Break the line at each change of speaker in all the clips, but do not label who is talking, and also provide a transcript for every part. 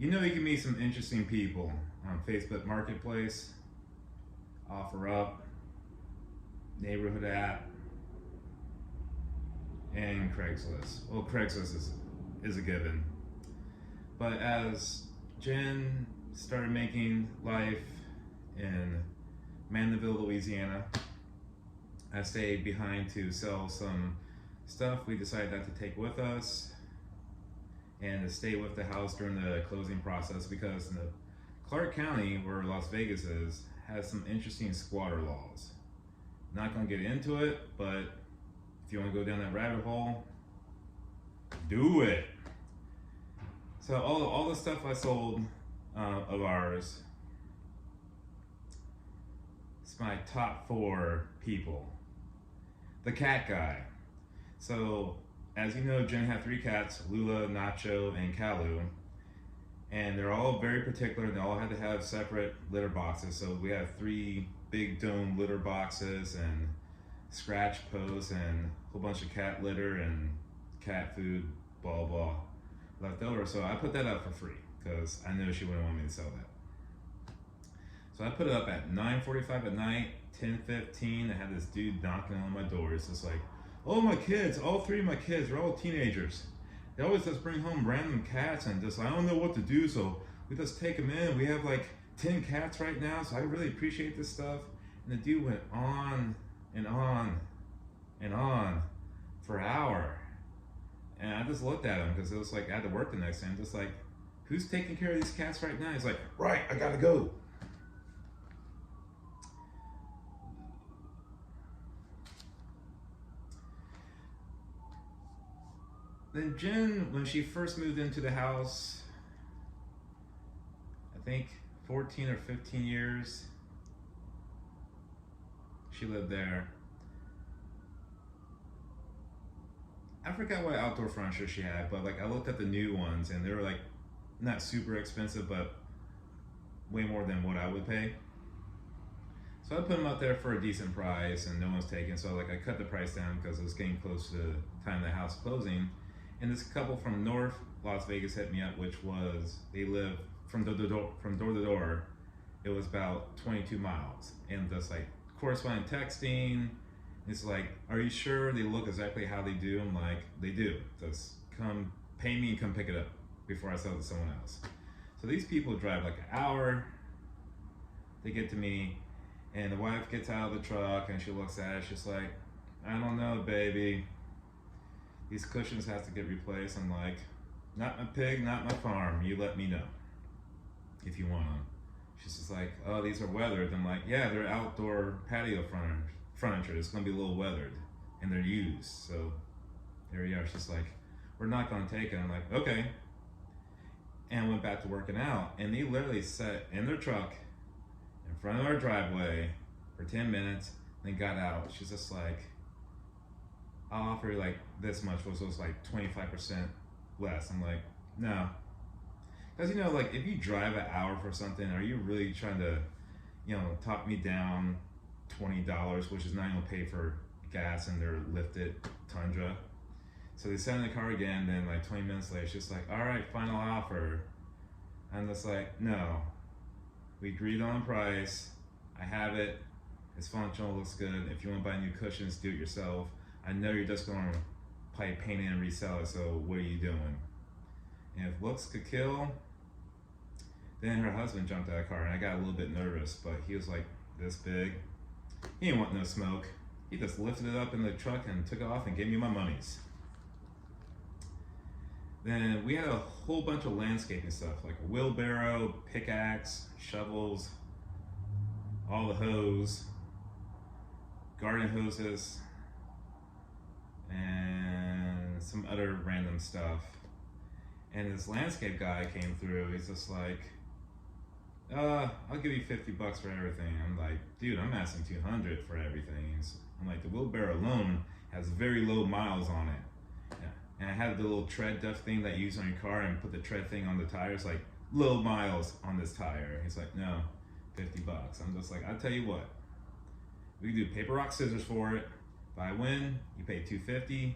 You know you can meet some interesting people on Facebook Marketplace, OfferUp, Neighborhood app, and Craigslist. Well, Craigslist is a given. But as Jen started making life in Mandeville, Louisiana, I stayed behind to sell some stuff we decided not to take with us and to stay with the house during the closing process because the Clark County, where Las Vegas is, has some interesting squatter laws. Not gonna get into it, but if you wanna go down that rabbit hole, do it. So all the stuff I sold of ours, it's my top 4 people. The cat guy. So as you know, Jen had 3 cats, Lula, Nacho, and Kalu. And they're all very particular. They all had to have separate litter boxes. So we have 3 big dome litter boxes and scratch posts and a whole bunch of cat litter and cat food, blah, blah, left over. So I put that up for free because I know she wouldn't want me to sell that. So I put it up at 9:45 at night, 10:15. I had this dude knocking on my door. It's just like, oh, my kids, all 3 of my kids, they're all teenagers. They always just bring home random cats and just, I don't know what to do, so we just take them in. We have like 10 cats right now, so I really appreciate this stuff. And the dude went on and on and on for an hour. And I just looked at him because it was like I had to work the next day. I'm just like, who's taking care of these cats right now? He's like, right, I gotta go. Then Jen, when she first moved into the house, I think 14 or 15 years, she lived there. I forgot what outdoor furniture she had, but like I looked at the new ones and they were like not super expensive, but way more than what I would pay. So I put them out there for a decent price and no one's taking. So like I cut the price down because it was getting close to the time of the house closing. And this couple from North Las Vegas hit me up, which was, they live from door to door. It was about 22 miles. And just like corresponding texting, it's like, are you sure they look exactly how they do? I'm like, they do. Just come pay me and come pick it up before I sell it to someone else. So these people drive like an hour. They get to me and the wife gets out of the truck and she looks at it. She's like, I don't know, baby. These cushions have to get replaced. I'm like, not my pig, not my farm. You let me know if you want them. She's just like, oh, these are weathered. I'm like, yeah, they're outdoor patio furniture. It's gonna be a little weathered and they're used. So there we are. She's like, we're not gonna take it. I'm like, okay. And I went back to working out and they literally sat in their truck in front of our driveway for 10 minutes, then got out. She's just like, I'll offer you like this much, which was like 25% less. I'm like, no. Because you know, like if you drive an hour for something, are you really trying to, you know, talk me down $20, which is not even pay for gas in their lifted Tundra? So they sat in the car again, then like 20 minutes later, she's like, all right, final offer. I'm just like, no. We agreed on a price. I have it. It's functional, looks good. If you want to buy new cushions, do it yourself. I know you're just going to probably paint it and resell it, so what are you doing? And if looks could kill, then her husband jumped out of the car and I got a little bit nervous, but he was like this big. He didn't want no smoke. He just lifted it up in the truck and took it off and gave me my monies. Then we had a whole bunch of landscaping stuff, like a wheelbarrow, pickaxe, shovels, all the hose, garden hoses, and some other random stuff. And this landscape guy came through. He's just like, I'll give you $50 for everything. I'm like, dude, I'm asking $200 for everything. I'm like, the wheelbarrow alone has very low miles on it. Yeah. And I had the little tread duff thing that you use on your car and put the tread thing on the tires, like low miles on this tire. He's like, no, $50. I'm just like, I'll tell you what, we do paper, rock, scissors for it. If I win, you pay $250.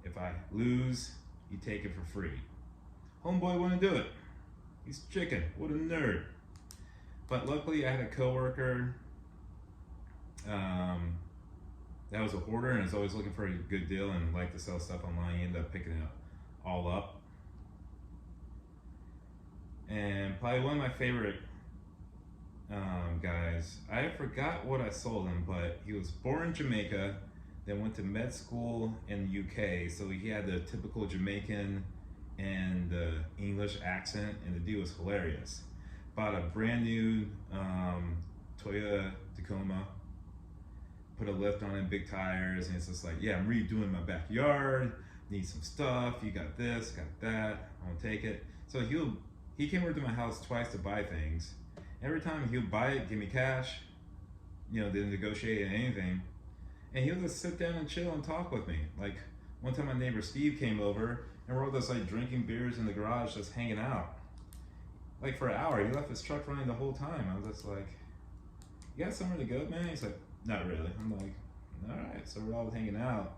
If I lose, you take it for free. Homeboy wouldn't do it. He's chicken. What a nerd. But luckily, I had a coworker that was a hoarder and is always looking for a good deal and liked to sell stuff online. He ended up picking it all up. And probably one of my favorite guys, I forgot what I sold him, but he was born in Jamaica, then went to med school in the UK, so he had the typical Jamaican and the English accent, and the dude was hilarious. Bought a brand new Toyota Tacoma, put a lift on it, big tires, and it's just like, yeah, I'm redoing my backyard, need some stuff, you got this, got that, I'll take it. So he came over to my house twice to buy things. Every time he'll buy it, give me cash, didn't negotiate anything. And he'll just sit down and chill and talk with me. Like one time my neighbor Steve came over and we're all just like drinking beers in the garage, just hanging out. Like for an hour, he left his truck running the whole time. I was just like, you got somewhere to go, man? He's like, not really. I'm like, all right, so we're all hanging out.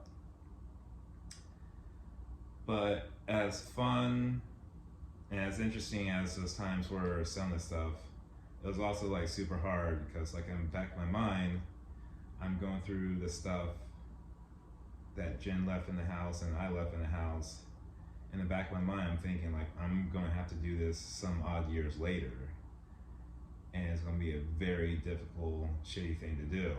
But as fun and as interesting as those times were selling this stuff, it was also like super hard because like in the back of my mind, I'm going through the stuff that Jen left in the house and I left in the house. In the back of my mind, I'm thinking like, I'm gonna have to do this some odd years later. And it's gonna be a very difficult, shitty thing to do.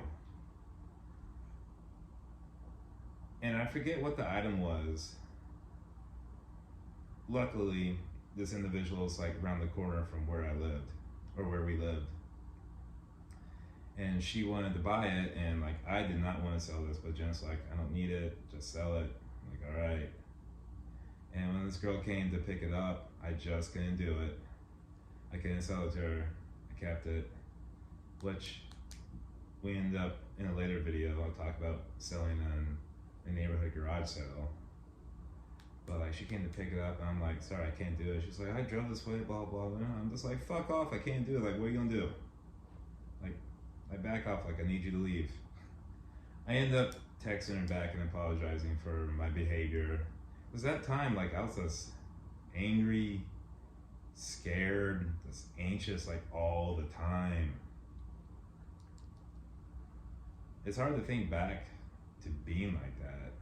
And I forget what the item was. Luckily, this individual is like around the corner from where I lived, or where we lived. And she wanted to buy it, and like I did not want to sell this, but Jen's like, I don't need it, just sell it. I'm like, all right. And when this girl came to pick it up, I just couldn't do it. I couldn't sell it to her. I kept it, which we ended up in a later video. I'll talk about selling on a neighborhood garage sale. But like she came to pick it up, and I'm like, sorry, I can't do it. She's like, I drove this way, blah blah blah. I'm just like, fuck off, I can't do it. Like, what are you gonna do? Like, I back off, like I need you to leave. I end up texting her back and apologizing for my behavior. Because that time, like I was just angry, scared, just anxious, like all the time. It's hard to think back to being like that.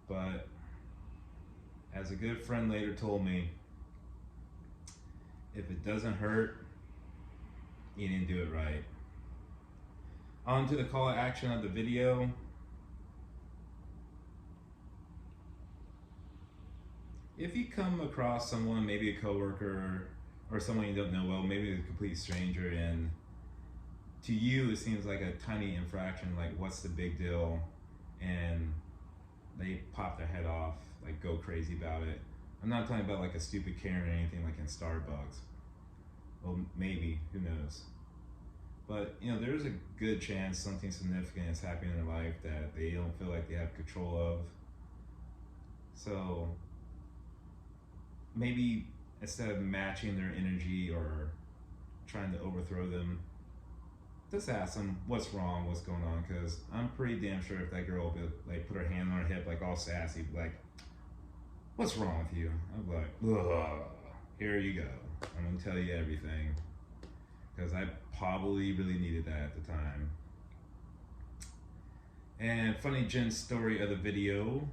But as a good friend later told me, if it doesn't hurt, you didn't do it right. On to the call to action of the video. If you come across someone, maybe a coworker or someone you don't know well, maybe a complete stranger, and to you it seems like a tiny infraction, like what's the big deal, and they pop their head off, like go crazy about it. I'm not talking about like a stupid Karen or anything like in Starbucks. Well, maybe, who knows? But there's a good chance something significant is happening in their life that they don't feel like they have control of. So maybe instead of matching their energy or trying to overthrow them, just ask them what's wrong, what's going on, because I'm pretty damn sure if that girl would like put her hand on her hip like all sassy, like, what's wrong with you? I'm like, ugh, here you go. I'm gonna tell you everything, because I probably really needed that at the time. And funny Jen's story of the video.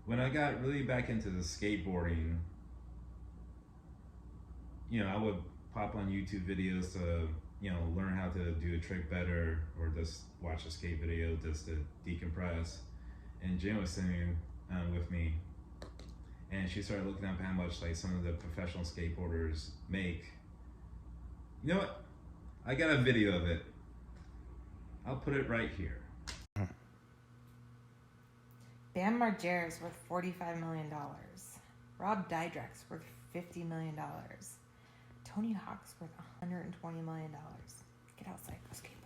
When I got really back into the skateboarding, I would pop on YouTube videos to, learn how to do a trick better, or just watch a skate video just to decompress. And Jen was sitting with me, and she started looking up how much like some of the professional skateboarders make. You know what? I got a video of it. I'll put it right here.
Bam Margera's worth $45 million. Rob Dyrdek's worth $50 million. Tony Hawk's worth $120 million. Get outside, go skate.